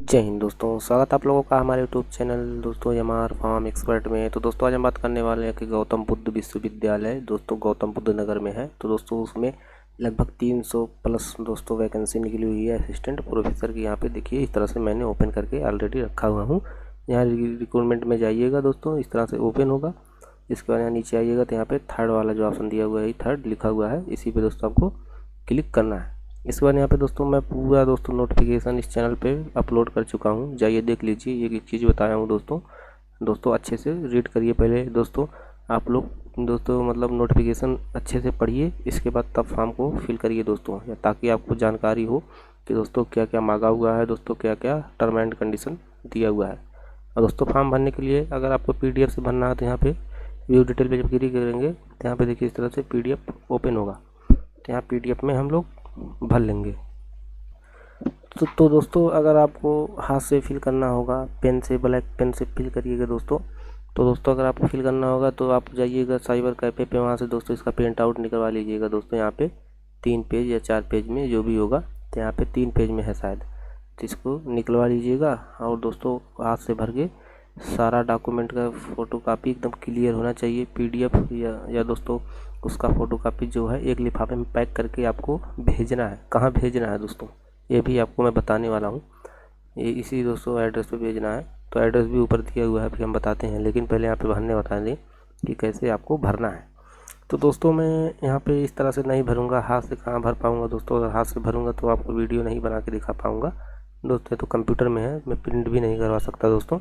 जय हिंद दोस्तों, स्वागत आप लोगों का हमारे यूट्यूब चैनल दोस्तों एमआर फार्म एक्सपर्ट में। तो दोस्तों आज हम बात करने वाले हैं कि गौतम बुद्ध विश्वविद्यालय दोस्तों गौतम बुद्ध नगर में है। तो दोस्तों उसमें लगभग 300 प्लस दोस्तों वैकेंसी निकली हुई है असिस्टेंट प्रोफेसर की। यहाँ पे देखिए इस तरह से मैंने ओपन करके ऑलरेडी रखा हुआ हूँ। यहाँ रिक्रूटमेंट में जाइएगा दोस्तों, इस तरह से ओपन होगा। इसके बाद यहाँ नीचे आइएगा तो यहाँ पे थर्ड वाला जो ऑप्शन दिया हुआ है, थर्ड लिखा हुआ है, इसी पे दोस्तों आपको क्लिक करना है। इसके बाद यहाँ पे दोस्तों मैं पूरा दोस्तों नोटिफिकेशन इस चैनल पे अपलोड कर चुका हूँ, जाइए देख लीजिए। ये एक चीज़ बताया हूँ दोस्तों अच्छे से रीड करिए पहले दोस्तों आप लोग दोस्तों, मतलब नोटिफिकेशन अच्छे से पढ़िए, इसके बाद तब फॉर्म को फिल करिए दोस्तों, ताकि आपको जानकारी हो कि दोस्तों क्या क्या मांगा हुआ है, दोस्तों क्या क्या टर्म एंड कंडीशन दिया हुआ है। और दोस्तों फॉर्म भरने के लिए अगर आपको PDF से भरना है तो यहाँ पे व्यू डिटेल पे जब क्लिक करेंगे तो यहाँ पे देखिए इस तरह से PDF ओपन होगा। तो यहाँ PDF में हम लोग भर लेंगे। तो दोस्तों अगर आपको हाथ से फिल करना होगा, पेन से, ब्लैक पेन से फिल करिएगा दोस्तों। तो दोस्तों अगर आपको फिल करना होगा तो आप जाइएगा साइबर कैफ़े पे, वहाँ से दोस्तों इसका प्रिंट आउट निकलवा लीजिएगा दोस्तों। यहाँ पे 3 पेज या 4 पेज में जो भी होगा, तो यहाँ पे 3 पेज में है शायद, तो इसको निकलवा लीजिएगा। और दोस्तों हाथ से भर के सारा डॉक्यूमेंट का फ़ोटो कापी एकदम क्लियर होना चाहिए। PDF या दोस्तों उसका फ़ोटो कापी जो है एक लिफाफे में पैक करके आपको भेजना है। कहाँ भेजना है दोस्तों ये भी आपको मैं बताने वाला हूँ। ये इसी दोस्तों एड्रेस पे भेजना है। तो एड्रेस भी ऊपर दिया हुआ है, फिर हम बताते हैं, लेकिन पहले यहाँ पे भरने बता दें कि कैसे आपको भरना है। तो दोस्तों मैं यहाँ पे इस तरह से नहीं भरूँगा, हाथ से कहाँ भर पाऊँगा दोस्तों। अगर हाथ से भरूँगा तो आपको वीडियो नहीं बना के दिखा पाऊँगा दोस्तों। तो कंप्यूटर में है, मैं प्रिंट भी नहीं करवा सकता दोस्तों,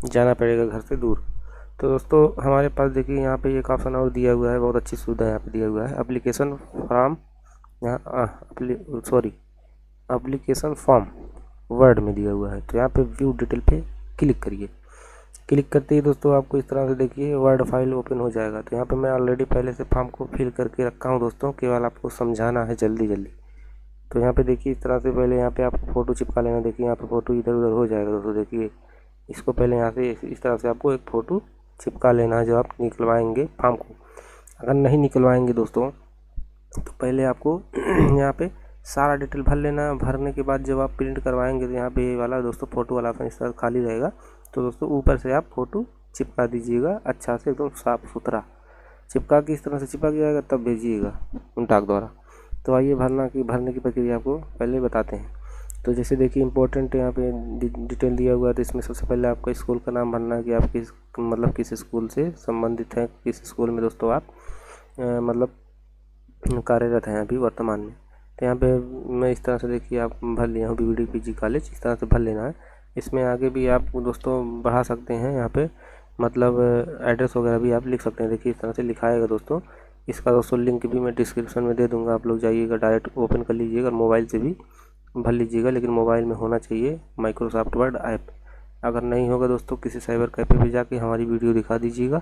जाना पड़ेगा घर से दूर। तो दोस्तों हमारे पास देखिए यहाँ पे एक ऑप्शन और दिया हुआ है, बहुत अच्छी सुविधा यहाँ पे दिया हुआ है, एप्लीकेशन फॉर्म। यहाँ एप्लीकेशन फॉर्म वर्ड में दिया हुआ है। तो यहाँ पे व्यू डिटेल पे क्लिक करिए। क्लिक करते ही दोस्तों आपको इस तरह से देखिए वर्ड फाइल ओपन हो जाएगा। तो यहाँ पे मैं ऑलरेडी पहले से फॉर्म को फिल करके रखा हूँ दोस्तों, केवल आपको समझाना है जल्दी जल्दी। तो यहाँ पे देखिए इस तरह से पहले यहाँ पे आपको फ़ोटो चिपका लेना। देखिए यहाँ पे फ़ोटो इधर उधर हो जाएगा दोस्तों। देखिए इसको पहले यहाँ से इस तरह से आपको एक फ़ोटो चिपका लेना है जब आप निकलवाएंगे फॉर्म को। अगर नहीं निकलवाएंगे दोस्तों तो पहले आपको यहाँ पे सारा डिटेल भर लेना। भरने के बाद जब आप प्रिंट करवाएंगे तो यहाँ पे ये वाला दोस्तों फ़ोटो वाला ऑप्शन इस तरह खाली रहेगा। तो दोस्तों ऊपर से आप फ़ोटो चिपका दीजिएगा अच्छा से, एकदम साफ़ सुथरा चिपका के इस तरह से चिपक जाएगा, तब भेजिएगा डाक द्वारा। तो आइए भरने की प्रक्रिया आपको पहले बताते हैं। तो जैसे देखिए इंपॉर्टेंट यहाँ पे डिटेल दिया हुआ है। तो इसमें सबसे पहले आपको स्कूल का नाम भरना है कि आप किस स्कूल से संबंधित हैं, किस स्कूल में दोस्तों आप मतलब कार्यरत हैं अभी वर्तमान में। तो यहाँ पे मैं इस तरह से देखिए आप भर लिया हूँ, BBD PG कॉलेज, इस तरह से भर लेना है। इसमें आगे भी आप दोस्तों बढ़ा सकते हैं, यहाँ पे मतलब एड्रेस वगैरह भी आप लिख सकते हैं। देखिए इस तरह से लिखाएगा दोस्तों। इसका दोस्तों लिंक भी मैं डिस्क्रिप्शन में दे दूँगा, आप लोग जाइएगा डायरेक्ट ओपन कर लीजिएगा, मोबाइल से भी भर लीजिएगा, लेकिन मोबाइल में होना चाहिए माइक्रोसॉफ्ट वर्ड ऐप। अगर नहीं होगा दोस्तों किसी साइबर कैफ़े पे जाके हमारी वीडियो दिखा दीजिएगा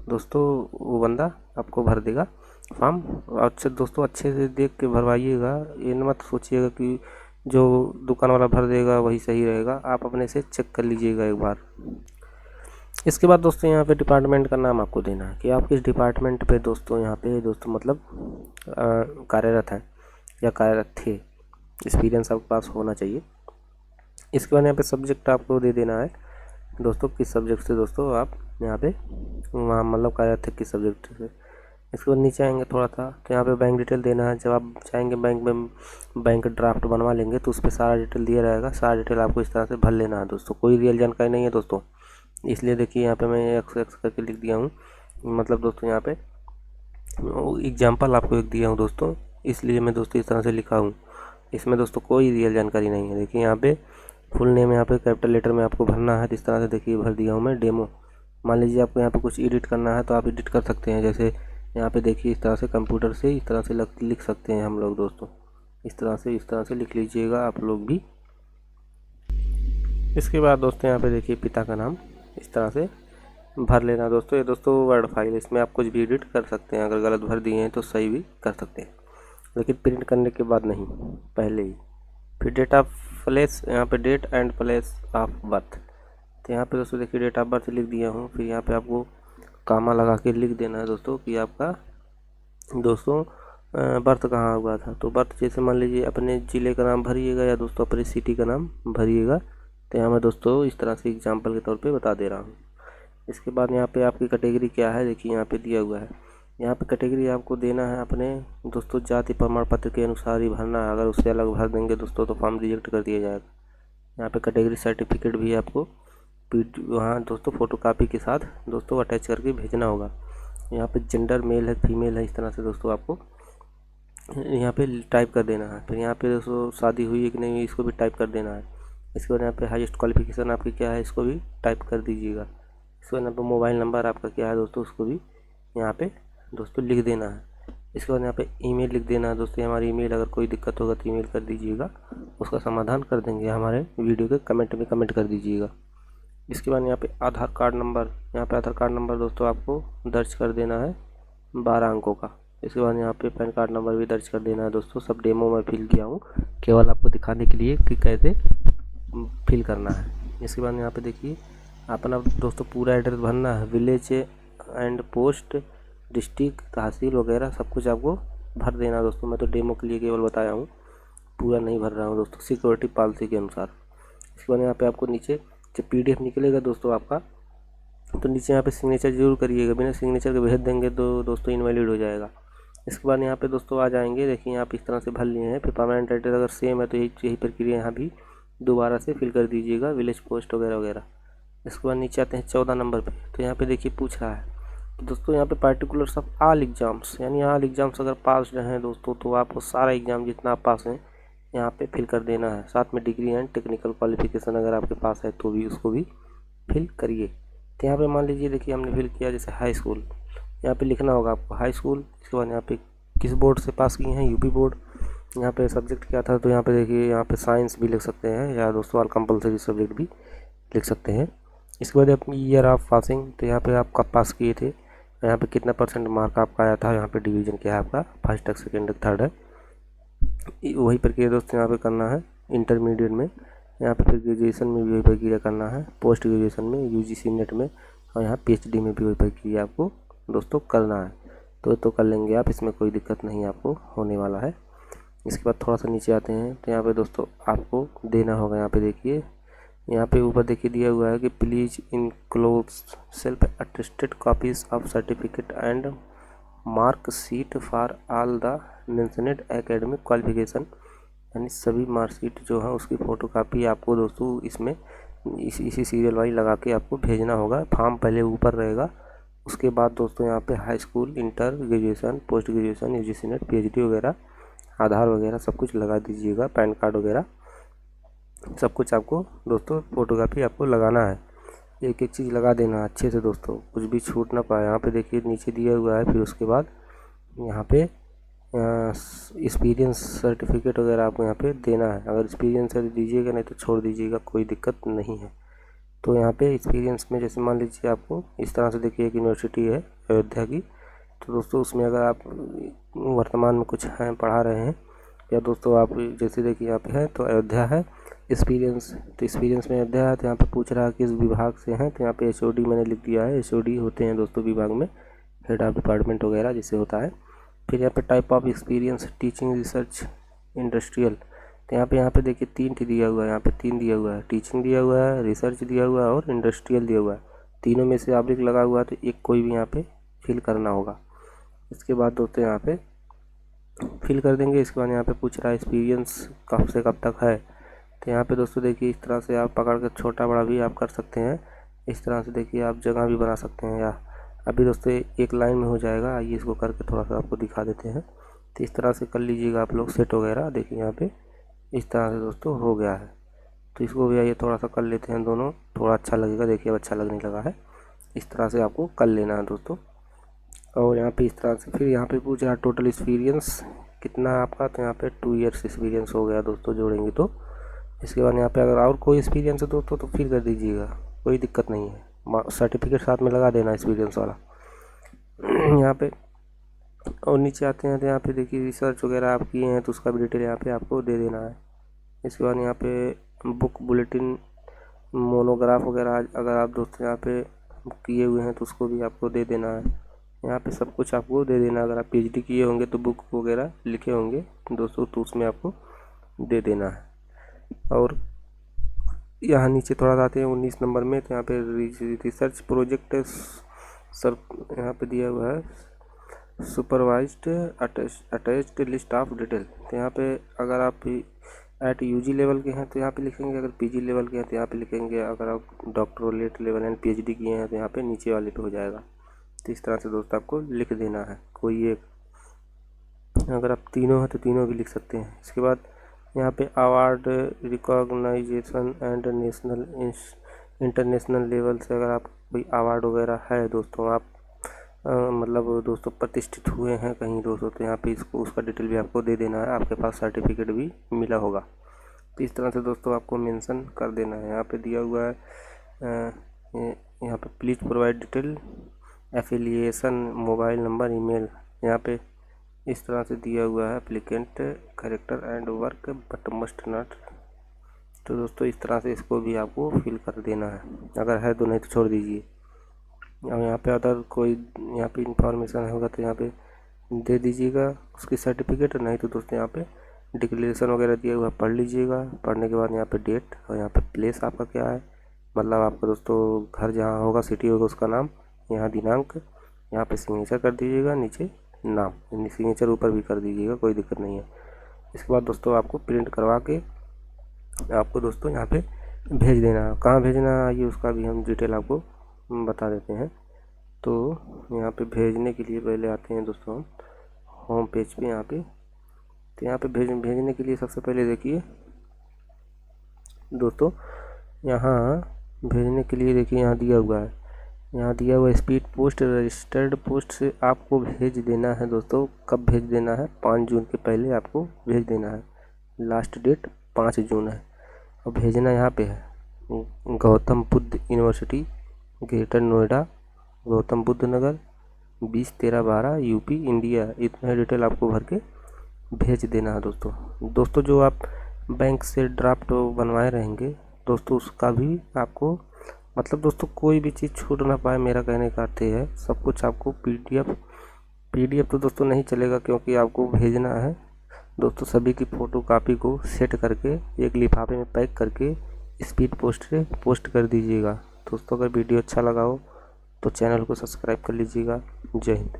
दोस्तों, वो बंदा आपको भर देगा फॉर्म। अच्छे दोस्तों अच्छे से देख के भरवाइएगा, ये मत सोचिएगा कि जो दुकान वाला भर देगा वही सही रहेगा, आप अपने से चेक कर लीजिएगा एक बार। इसके बाद दोस्तों यहाँ पे डिपार्टमेंट का नाम आपको देना है कि आप किस डिपार्टमेंट पे दोस्तों यहाँ पे दोस्तों मतलब कार्यरत हैं या कार्यरत थे, एक्सपीरियंस आपके पास होना चाहिए। इसके बाद यहाँ पे सब्जेक्ट आपको दे देना है दोस्तों, किस सब्जेक्ट से दोस्तों आप यहाँ पे वहाँ मतलब कार्यरत थे किस सब्जेक्ट से। इसके बाद नीचे आएंगे थोड़ा सा तो यहाँ पे बैंक डिटेल देना है। जब आप जाएंगे बैंक में, बैंक ड्राफ्ट बनवा लेंगे तो उस पर सारा डिटेल दिया रहेगा। सारा डिटेल आपको इस तरह से भर लेना है दोस्तों, कोई रियल जानकारी नहीं है दोस्तों, इसलिए देखिए यहाँ पे मैं एक्स करके लिख दिया हूँ। मतलब दोस्तों यहाँ पे एग्जाम्पल आपको एक दिया हूँ दोस्तों, इसलिए मैं दोस्तों इस तरह से लिखा हूँ। इसमें दोस्तों कोई रियल जानकारी नहीं है। देखिए यहाँ पे फुल नेम यहाँ पे कैपिटल लेटर में आपको भरना है। इस तरह से देखिए भर दिया हूँ मैं डेमो। मान लीजिए आपको यहाँ पे कुछ एडिट करना है तो आप एडिट कर सकते हैं। जैसे यहाँ पे देखिए इस तरह से कंप्यूटर से इस तरह से लिख सकते हैं हम लोग दोस्तों, इस तरह से लिख लीजिएगा आप लोग भी। इसके बाद दोस्तों यहाँ पे देखिए पिता का नाम इस तरह से भर लेना दोस्तों। ये दोस्तों वर्ड फाइल, इसमें आप कुछ भी एडिट कर सकते हैं, अगर गलत भर दिए हैं तो सही भी कर सकते हैं, लेकिन प्रिंट करने के बाद नहीं, पहले ही। फिर डेट ऑफ प्लेस, यहाँ पे date and place of birth. तो यहाँ पे दोस्तों देखिए डेट ऑफ बर्थ लिख दिया हूँ। फिर यहाँ पे आपको कामा लगा के लिख देना है दोस्तों कि आपका दोस्तों बर्थ कहाँ हुआ था। तो बर्थ जैसे मान लीजिए अपने ज़िले का नाम भरिएगा या दोस्तों अपने सिटी का नाम भरिएगा। तो यहाँ मैं दोस्तों इस तरह से एग्जाम्पल के तौर पे बता दे रहा हूँ। इसके बाद यहाँ पे आपकी कैटेगरी क्या है, देखिए यहाँ पे दिया हुआ है। यहाँ पे कैटेगरी आपको देना है अपने दोस्तों जाति प्रमाण पत्र के अनुसार ही भरना है। अगर उससे अलग भर देंगे दोस्तों तो फॉर्म रिजेक्ट कर दिया जाएगा। यहाँ पे कैटेगरी सर्टिफिकेट भी आपको वहाँ दोस्तों फोटोकॉपी के साथ दोस्तों अटैच करके भेजना होगा। यहाँ पे जेंडर मेल है फीमेल है, इस तरह से दोस्तों आपको यहाँ पे टाइप कर देना है। फिर यहाँ पे दोस्तों शादी हुई है कि नहीं हुई इसको भी टाइप कर देना है। इसके बाद यहाँ पे हाईएस्ट क्वालिफिकेशन आपकी क्या है इसको भी टाइप कर दीजिएगा। इसके बाद यहाँ पे मोबाइल नंबर आपका क्या है दोस्तों उसको भी यहाँ पे दोस्तों लिख देना है। इसके बाद यहाँ पे ईमेल लिख देना है दोस्तों। हमारी ईमेल अगर कोई दिक्कत होगा तो ईमेल कर दीजिएगा, उसका समाधान कर देंगे। हमारे वीडियो के कमेंट में कमेंट कर दीजिएगा। इसके बाद यहाँ पे आधार कार्ड नंबर, यहाँ पे आधार कार्ड नंबर दोस्तों आपको दर्ज कर देना है 12 अंकों का। इसके बाद यहाँ पे पैन कार्ड नंबर भी दर्ज कर देना है दोस्तों। सब डेमो में फिल किया हूँ केवल आपको दिखाने के लिए कि कैसे फिल करना है। इसके बाद यहाँ पे देखिए अपना दोस्तों पूरा एड्रेस भरना है, विलेज एंड पोस्ट, डिस्ट्रिक्ट, तहसील वगैरह सब कुछ आपको भर देना दोस्तों। मैं तो डेमो के लिए केवल बताया हूँ, पूरा नहीं भर रहा हूँ दोस्तों सिक्योरिटी पॉलिसी के अनुसार। इसके बाद यहाँ पे आपको नीचे जब PDF निकलेगा दोस्तों आपका, तो नीचे यहाँ पे सिग्नेचर जरूर करिएगा। बिना सिग्नेचर के भेज देंगे तो दोस्तों इनवैलिड हो जाएगा। इसके बाद यहाँ पे दोस्तों आ जाएंगे, देखिए यहाँ पे इस तरह से भर लिए हैं। फिर परमानेंट एड्रेस अगर सेम है तो यही प्रक्रिया यहाँ भी दोबारा से फिल कर दीजिएगा, विलेज पोस्ट वगैरह वगैरह। इसके बाद नीचे आते हैं 14 नंबर पे। तो यहाँ पे देखिए पूछ रहा है तो दोस्तों यहाँ पे पार्टिकुलर्स ऑफ ऑल एग्जाम्स, यानी ऑल एग्जाम्स अगर पास हैं दोस्तों तो आपको सारा एग्जाम जितना आप पास हैं यहाँ पे फिल कर देना है। साथ में डिग्री एंड टेक्निकल क्वालिफिकेशन अगर आपके पास है तो भी उसको भी फिल करिए। तो यहाँ पे मान लीजिए देखिए हमने फिल किया जैसे हाई स्कूल, यहाँ पे लिखना होगा आपको हाई स्कूल। इसके बाद यहाँ पे किस बोर्ड से पास किए हैं, यूपी बोर्ड। यहाँ पे सब्जेक्ट क्या था तो यहाँ पे देखिए यहाँ पे साइंस भी लिख सकते हैं या दोस्तों ऑल कंपलसरी सब्जेक्ट भी लिख सकते हैं। इसके बाद अपनी ईयर ऑफ पासिंग, तो यहाँ पे आप कब पास किए थे, यहाँ पे कितना % मार्क आपका आया था, यहाँ पे डिवीज़न क्या है आपका, फर्स्ट तक सेकेंड तक थर्ड है, वही प्रक्रिया दोस्तों यहाँ पे करना है। इंटरमीडिएट में यहाँ पे फिर ग्रेजुएशन में भी वही प्रक्रिया करना है, पोस्ट ग्रेजुएशन में UGC नेट में, और यहाँ PhD में भी वही प्रक्रिया आपको दोस्तों करना है। तो कर लेंगे आप, इसमें कोई दिक्कत नहीं आपको होने वाला है। इसके बाद थोड़ा सा नीचे आते हैं तो यहाँ पे दोस्तों आपको देना होगा, यहाँ पे देखिए यहाँ पे ऊपर देखिए दिया हुआ है कि please enclose self attested copies of certificate and marksheet for all the mentioned academic qualification, यानी सभी मार्कशीट जो है उसकी फ़ोटोकॉपी आपको दोस्तों इसमें इसी सीरियल वाइज लगा के आपको भेजना होगा। फॉर्म पहले ऊपर रहेगा, उसके बाद दोस्तों यहाँ पे high school, inter, graduation, post graduation, UGC net, PhD वगैरह, आधार वगैरह सब कुछ लगा दीजिएगा, पैन कार्ड वगैरह सब कुछ आपको दोस्तों फ़ोटोकॉपी आपको लगाना है। एक एक चीज़ लगा देना अच्छे से दोस्तों, कुछ भी छूट ना पाए। यहाँ पे देखिए नीचे दिया हुआ है। फिर उसके बाद यहाँ पे एक्सपीरियंस सर्टिफिकेट वगैरह आपको यहाँ पे देना है। अगर एक्सपीरियंस दीजिएगा नहीं तो छोड़ दीजिएगा, कोई दिक्कत नहीं है। तो यहाँ पे एक्सपीरियंस में जैसे मान लीजिए आपको इस तरह से देखिए एक यूनिवर्सिटी है अयोध्या की, तो दोस्तों उसमें अगर आप वर्तमान में कुछ हैं पढ़ा रहे हैं या दोस्तों आप जैसे देखिए यहाँ पे है तो अयोध्या है एक्सपीरियंस, तो एक्सपीरियंस में अयोध्या है। तो यहाँ पे पूछ रहा है किस विभाग से हैं, तो यहाँ पे HOD मैंने लिख दिया है। HOD होते हैं दोस्तों विभाग में, हेड ऑफ डिपार्टमेंट वगैरह जिससे होता है। फिर यहाँ पे type of experience, teaching, research, industrial. तो यहाँ पे देखिए 3 दिया हुआ है, यहाँ पे 3 दिया हुआ है, टीचिंग दिया हुआ है, रिसर्च दिया हुआ है और इंडस्ट्रियल दिया हुआ है। तीनों में से ऑब्लिक लगा हुआ है तो एक कोई भी यहाँ पे फिल करना होगा। इसके बाद दोस्तों यहाँ पे फिल कर देंगे। इसके बाद यहाँ पे पूछ रहा है एक्सपीरियंस कब से कब तक है, तो यहाँ पे दोस्तों देखिए इस तरह से आप पकड़ कर छोटा बड़ा भी आप कर सकते हैं। इस तरह से देखिए आप जगह भी बना सकते हैं, या अभी दोस्तों एक लाइन में हो जाएगा। आइए इसको करके थोड़ा सा आपको दिखा देते हैं। तो इस तरह से कर लीजिएगा आप लोग सेट वगैरह। देखिए यहाँ पे इस तरह से दोस्तों हो गया है। तो इसको भी आइए थोड़ा सा कर लेते हैं दोनों, थोड़ा अच्छा लगेगा। देखिए अब अच्छा लगने लगा है। इस तरह से आपको कर लेना है दोस्तों। और यहाँ पे इस तरह से फिर यहाँ पे पूछ रहा है टोटल एक्सपीरियंस कितना है आपका, तो यहाँ पे 2 ईयर्स एक्सपीरियंस हो गया दोस्तों जोड़ेंगे तो। इसके बाद यहाँ पे अगर और कोई एक्सपीरियंस है दोस्तों तो फिर कर दीजिएगा, कोई दिक्कत नहीं है। सर्टिफिकेट साथ में लगा देना एक्सपीरियंस वाला यहाँ पे। और नीचे आते हैं तो यहाँ पे देखिए रिसर्च वगैरह आप किए हैं तो उसका भी डिटेल यहाँ पे आपको दे देना है। इसके बाद यहाँ पे बुक, बुलेटिन, मोनोग्राफ वगैरह अगर आप दोस्तों यहाँ पे किए हुए हैं तो उसको भी आपको दे देना है। यहाँ पे सब कुछ आपको दे देना। अगर आप PhD किए होंगे तो बुक वगैरह लिखे होंगे दोस्तों तो उसमें आपको दे देना है। और यहाँ नीचे थोड़ा आते हैं 19 नंबर में, तो यहाँ पे रिसर्च प्रोजेक्ट सर यहाँ पे दिया हुआ है supervised attached list of detail. तो यहाँ पे अगर आप एट यूजी लेवल के हैं तो यहाँ पे लिखेंगे, अगर पीजी लेवल के हैं तो यहाँ पे लिखेंगे, अगर आप डॉक्टरेट लेवल एंड पीएचडी किए हैं तो यहाँ पे नीचे वाले पे हो जाएगा। तो इस तरह से दोस्तों आपको लिख देना है कोई एक, अगर आप तीनों हैं तो तीनों भी लिख सकते हैं। इसके बाद यहाँ पे award recognition and national international level से अगर आप कोई अवार्ड वगैरह है दोस्तों, आप मतलब दोस्तों प्रतिष्ठित हुए हैं कहीं दोस्तों, तो यहाँ पे इसको उसका डिटेल भी आपको दे देना है, आपके पास सर्टिफिकेट भी मिला होगा। तो इस तरह से दोस्तों आपको मेंशन कर देना है। यहाँ पे दिया हुआ है यहाँ पे please provide detail affiliation mobile number email, यहाँ पे इस तरह से दिया हुआ है applicant character and work but must not. तो दोस्तों इस तरह से इसको भी आपको फिल कर देना है, अगर है तो, नहीं तो छोड़ दीजिए। और यहाँ पे अदर कोई यहाँ पे इंफॉर्मेशन होगा तो यहाँ पे दे दीजिएगा उसकी सर्टिफिकेट, नहीं तो दोस्तों यहाँ पे डिक्लेरेशन वगैरह दिया हुआ पढ़ लीजिएगा। पढ़ने के बाद यहाँ पे डेट और यहाँ पे प्लेस आपका क्या है, मतलब आपका दोस्तों घर जहाँ होगा, सिटी होगा उसका नाम, यहाँ दिनांक, यहाँ पे सिग्नेचर कर दीजिएगा, नीचे नाम, सिग्नेचर ऊपर भी कर दीजिएगा, कोई दिक्कत नहीं है। इसके बाद दोस्तों आपको प्रिंट करवा के आपको दोस्तों यहाँ पे भेज देना है। कहाँ भेजना है ये उसका भी हम डिटेल आपको बता देते हैं। तो यहाँ पे भेजने के लिए पहले आते हैं दोस्तों हम होम पेज पे यहाँ पे। तो यहाँ पे भेजने के लिए सबसे पहले देखिए दोस्तों, यहाँ भेजने के लिए देखिए यहाँ दिया हुआ है, यहाँ दिया हुआ स्पीड पोस्ट रजिस्टर्ड पोस्ट से आपको भेज देना है दोस्तों। कब भेज देना है, 5 जून के पहले आपको भेज देना है, लास्ट डेट 5 जून है। और भेजना यहाँ पे है गौतम बुद्ध यूनिवर्सिटी ग्रेटर नोएडा, गौतम बुद्ध नगर 201312 यूपी इंडिया। इतना डिटेल आपको भर के भेज देना है दोस्तों। जो आप बैंक से ड्राफ्ट बनवाए रहेंगे दोस्तों, उसका भी आपको मतलब दोस्तों कोई भी चीज़ छूट ना पाए, मेरा कहने का अर्थ है सब कुछ आपको पीडीएफ तो दोस्तों नहीं चलेगा, क्योंकि आपको भेजना है दोस्तों सभी की फ़ोटो कापी को सेट करके एक लिफाफे में पैक करके स्पीड पोस्ट से पोस्ट कर दीजिएगा। दोस्तों अगर वीडियो अच्छा लगा हो तो चैनल को सब्सक्राइब कर लीजिएगा। जय हिंद।